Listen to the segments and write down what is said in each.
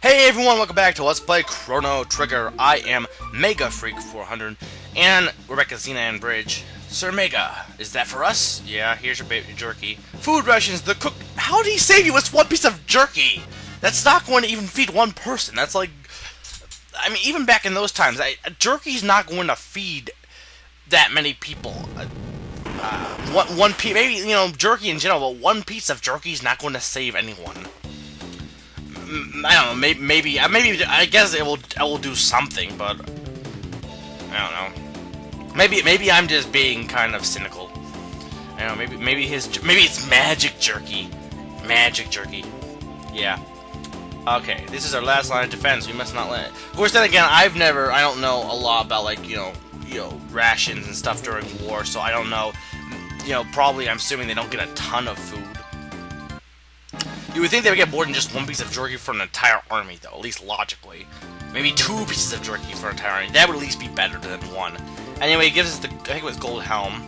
Hey everyone, welcome back to Let's Play Chrono Trigger. I am Mega Freak 400, and we're back at Zenan Bridge. Sir Mega, is that for us? Yeah, here's your baby jerky. Food rations, the cook. How did he save you? It's one piece of jerky. That's not going to even feed one person. That's like, I mean, even back in those times, jerky's not going to feed that many people. One piece, maybe, you know, jerky in general, but one piece of jerky is not going to save anyone. I don't know. Maybe. I guess it will do something, but I don't know. Maybe I'm just being kind of cynical. I don't know. Maybe it's magic jerky. Magic jerky. Yeah. Okay. This is our last line of defense. We must not let it. Of course, then again, I don't know a lot about, like, you know, rations and stuff during war, so I don't know. You know, probably I'm assuming they don't get a ton of food. You would think they would get more than just one piece of jerky for an entire army, though, at least logically. Maybe 2 pieces of jerky for an entire army. That would at least be better than 1. Anyway, it gives us the, I think it was Gold Helm.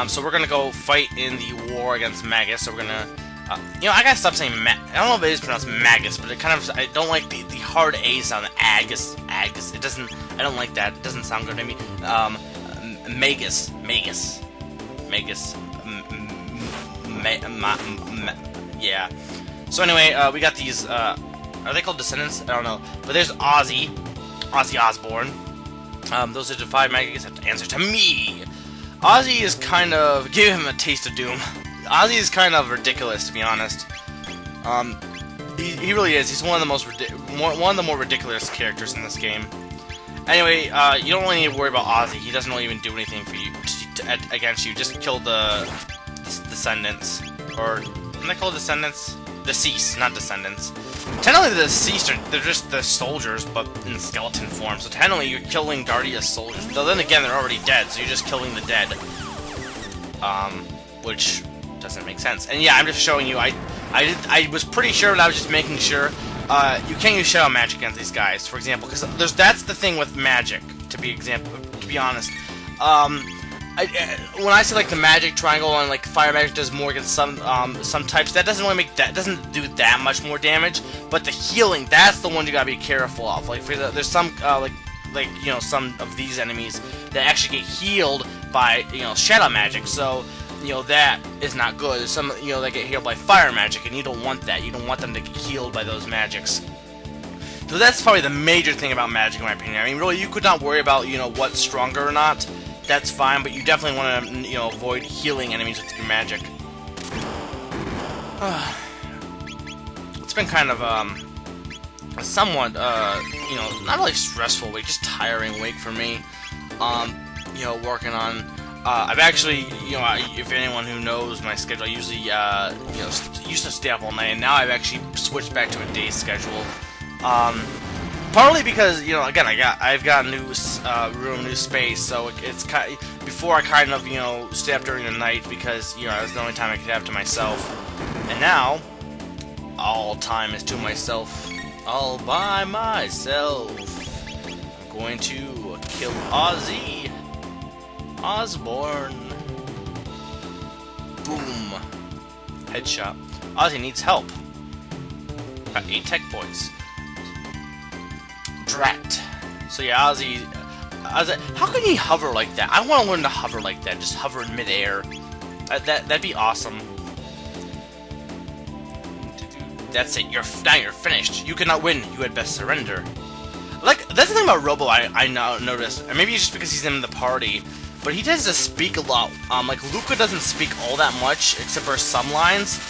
So we're gonna go fight in the war against Magus. So we're gonna, you know, I gotta stop saying I don't know if it is pronounced Magus, but it kind of, I don't like the hard A sound, Agus. It doesn't, I don't like that. It doesn't sound good to me. Magus. Yeah. So anyway, we got these, are they called Descendants? I don't know. But there's Ozzy Osbourne. Those are the 5 Magus have to answer to me. Ozzy is kind of, give him a taste of doom. Ozzy is kind of ridiculous, to be honest. He really is. He's one of the more ridiculous characters in this game. Anyway, you don't really need to worry about Ozzy. He doesn't really even do anything for you against you. Just kill the Descendants, or what are they called? Descendants? Deceased, not Descendants. Technically, the deceased they're just the soldiers, but in skeleton form. So technically, you're killing Guardia soldiers. Though then again, they're already dead, so you're just killing the dead. Which doesn't make sense. And yeah, I'm just showing you. I was pretty sure, but I was just making sure. You can't use shadow magic against these guys, for example, because that's the thing with magic. To be honest, when I say like the magic triangle and like fire magic does more against some types, that doesn't really doesn't do that much more damage. But the healing, that's the one you gotta be careful of. Like there's some like you know, some of these enemies that actually get healed by, you know, shadow magic. So you know, that is not good. There's some, you know, that get healed by fire magic, and you don't want that. You don't want them to get healed by those magics. So that's probably the major thing about magic, in my opinion. I mean, really, you could not worry about, you know, what's stronger or not. That's fine, but you definitely want to, you know, avoid healing enemies with your magic. It's been kind of, a somewhat, you know, not really stressful week, just tiring week for me. You know, working on, I've actually, you know, if anyone who knows my schedule, I usually, you know, used to stay up all night, and now I've actually switched back to a day schedule. Partly because, you know, again, I've got a new room, new space, so it's kind of, before I kind of, you know, stay up during the night because, you know, it was the only time I could have to myself. And now, all time is to myself, all by myself. I'm going to kill Ozzy Osbourne. Boom. Headshot. Ozzy needs help. Got 8 tech points. Drat. So yeah, Ozzy, how can he hover like that? I want to learn to hover like that. Just hover in midair. That'd be awesome. That's it. Now you're finished. You cannot win. You had best surrender. Like, that's the thing about Robo I now noticed. And maybe it's just because he's in the party, but he tends to speak a lot. Like, Luca doesn't speak all that much, except for some lines.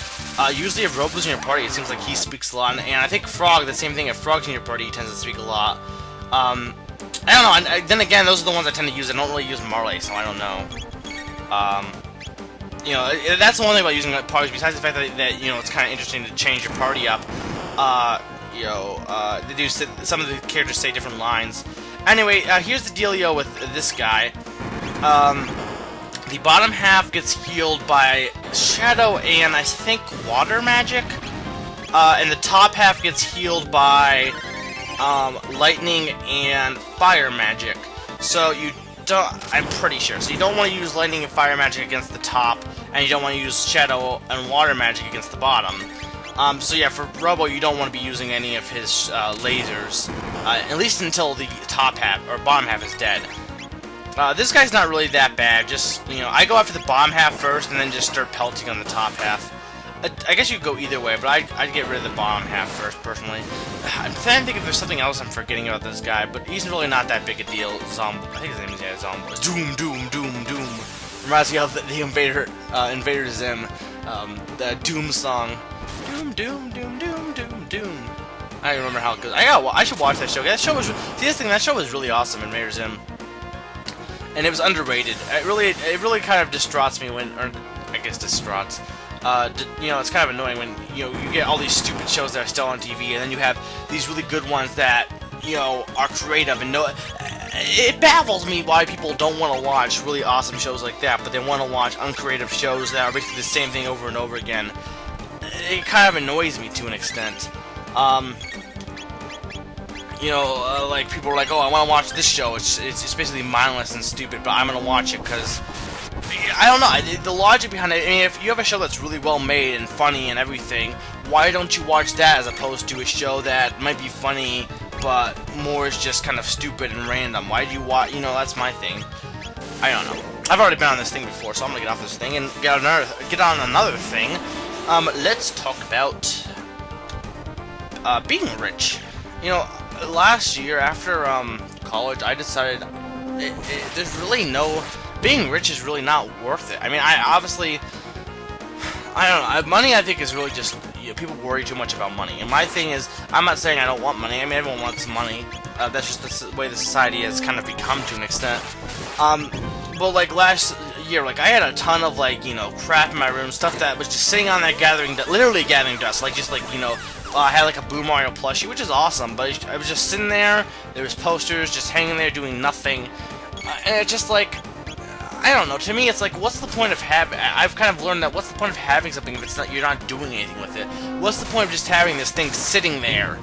Usually if Robo's in your party, it seems like he speaks a lot, and I think Frog, the same thing, if Frog's in your party, he tends to speak a lot. I don't know, and then again, those are the ones I tend to use. I don't really use Marley, so I don't know. You know, that's the one thing about using parties, besides the fact that you know, it's kind of interesting to change your party up. You know, they do, some of the characters say different lines. Anyway, here's the dealio with this guy. The bottom half gets healed by shadow and, I think, water magic. And the top half gets healed by lightning and fire magic. So you don't, I'm pretty sure. So you don't want to use lightning and fire magic against the top, and you don't want to use shadow and water magic against the bottom. So yeah, for Robo, you don't want to be using any of his lasers, at least until the top half, or bottom half is dead. This guy's not really that bad, just, you know, I go after the bottom half first, and then just start pelting on the top half. I guess you could go either way, but I'd get rid of the bottom half first, personally. I'm trying to think if there's something else I'm forgetting about this guy, but he's really not that big a deal. I think his name is, yeah, Zombo. Doom, Doom, Doom, Doom. Reminds me of the Invader Zim, the Doom song. Doom, Doom, Doom, Doom, Doom, Doom. I don't remember how good. I should watch that show. That show was, that show was really awesome, Invader Zim. And it was underrated. It really kind of distraughts me when, or I guess distraughts. You know, it's kind of annoying when, you know, you get all these stupid shows that are still on TV, and then you have these really good ones that, you know, are creative and know. It baffles me why people don't want to watch really awesome shows like that, but they want to watch uncreative shows that are basically the same thing over and over again. It kind of annoys me to an extent. You know, like, people are like, oh, I want to watch this show. It's basically mindless and stupid, but I'm going to watch it because, I don't know, the logic behind it, I mean, if you have a show that's really well made and funny and everything, why don't you watch that as opposed to a show that might be funny, but more is just kind of stupid and random? Why do you watch, you know, that's my thing. I don't know. I've already been on this thing before, so I'm going to get off this thing and get on another thing. Let's talk about being rich. You know, last year after college, I decided there's really no, being rich is really not worth it. I mean, I don't know. Money, I think, is really just, you know, people worry too much about money. And my thing is, I'm not saying I don't want money. I mean, everyone wants money. That's just the way the society has kind of become to an extent. But like last year, like, I had a ton of, like, you know, crap in my room, stuff that was just sitting on there literally gathering dust, like, just like, you know, I had like a Blue Mario plushie, which is awesome, but I was just sitting there, there was posters just hanging there doing nothing, and it's just like, I don't know, to me it's like, what's the point of having, I've kind of learned that, what's the point of having something if it's not, you're not doing anything with it? What's the point of just having this thing sitting there?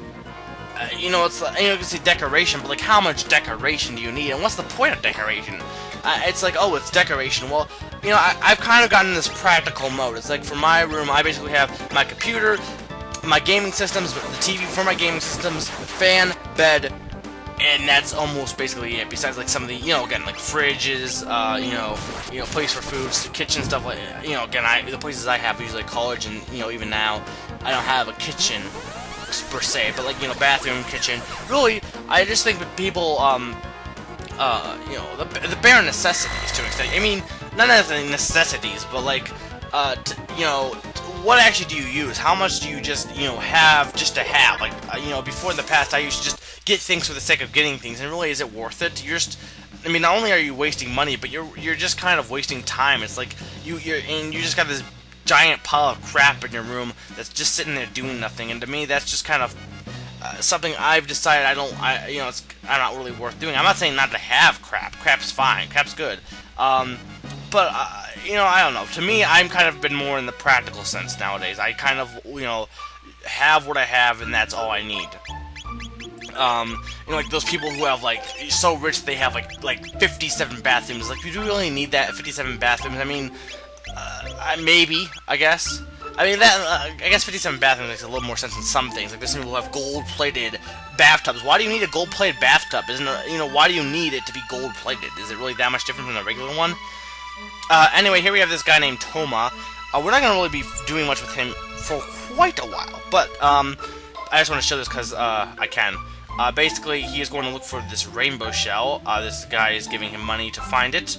You know, it's like, you know, you can say decoration, but like, how much decoration do you need, and what's the point of decoration? It's like, oh, it's decoration. Well, you know, I've kind of gotten in this practical mode. It's like, for my room, I basically have my computer, my gaming systems, the TV for my gaming systems, fan, bed, and that's almost basically it. Besides, like, some of the, you know, again, like fridges, you know, place for foods, kitchen stuff. Like, you know, again, the places I have, usually college, and, you know, even now, I don't have a kitchen per se, but like, you know, bathroom, kitchen. Really, I just think that people, you know, the bare necessities to an extent. I mean, not necessarily necessities, but like, you know, what actually do you use? How much do you just, you know, have just to have? Like, you know, before in the past, I used to just get things for the sake of getting things, and really, is it worth it? You're just, I mean, not only are you wasting money, but you're just kind of wasting time. It's like, you just got this giant pile of crap in your room that's just sitting there doing nothing, and to me, that's just kind of something I've decided you know, I'm not really worth doing. I'm not saying not to have crap. Crap's fine. Crap's good. But, you know, I don't know. To me, I'm kind of been more in the practical sense nowadays. I kind of, you know, have what I have, and that's all I need. You know, like those people who have, like, so rich they have, like 57 bathrooms. Like, you do really need that 57 bathrooms? I mean, maybe, I guess. I mean, that, I guess 57 bathrooms makes a little more sense in some things. Like, there's some people who have gold-plated bathtubs. Why do you need a gold-plated bathtub? Isn't it, you know, why do you need it to be gold-plated? Is it really that much different from the regular one? Anyway, here we have this guy named Toma. We're not going to really be doing much with him for quite a while, but, I just want to show this because, I can. Basically, he is going to look for this rainbow shell. This guy is giving him money to find it.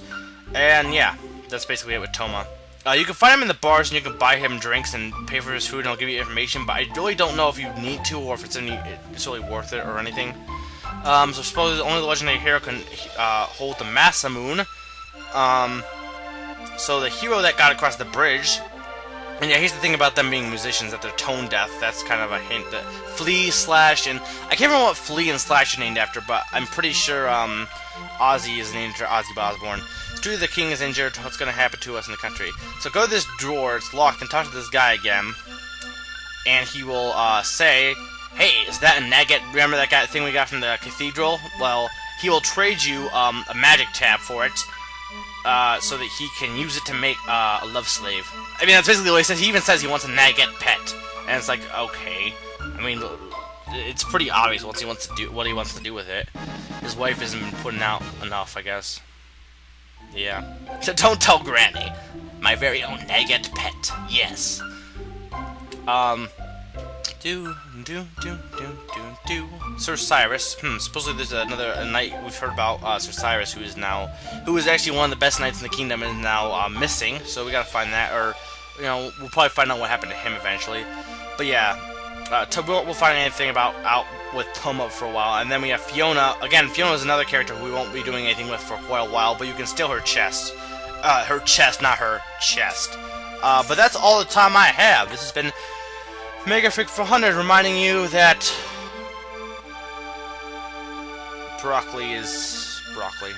And, yeah, that's basically it with Toma. You can find him in the bars, and you can buy him drinks and pay for his food, and he'll give you information, but I really don't know if you need to, or if it's really worth it, or anything. So suppose only the legendary hero can hold the Masamune. So the hero that got across the bridge, and yeah, here's the thing about them being musicians, that they're tone deaf. That's kind of a hint. That Flea, Slash, and I can't remember what Flea and Slash are named after, but I'm pretty sure Ozzy is named after Ozzy Osbourne. Stu the King is injured. What's going to happen to us in the country? So go to this drawer. It's locked, and talk to this guy again. And he will say, "Hey, is that a Nugget? Remember that guy thing we got from the cathedral? Well, he will trade you a magic tab for it, so that he can use it to make a love slave." I mean, that's basically what he says. He even says he wants a Nugget pet. And it's like, okay. I mean, it's pretty obvious what he wants to do with it. His wife isn't been putting out enough, I guess. Yeah. So don't tell Granny. My very own Nugget pet. Yes. Sir Cyrus. Supposedly there's another knight we've heard about, Sir Cyrus, who is actually one of the best knights in the kingdom and is now missing. So we gotta find that, or we'll probably find out what happened to him eventually. But yeah, we'll find anything out with Toma for a while, and then we have Fiona. Again, Fiona is another character who we won't be doing anything with for quite a while, but you can steal her chest. Her chest, not her chest. But that's all the time I have. This has been MegaFreak 400, reminding you that broccoli is broccoli.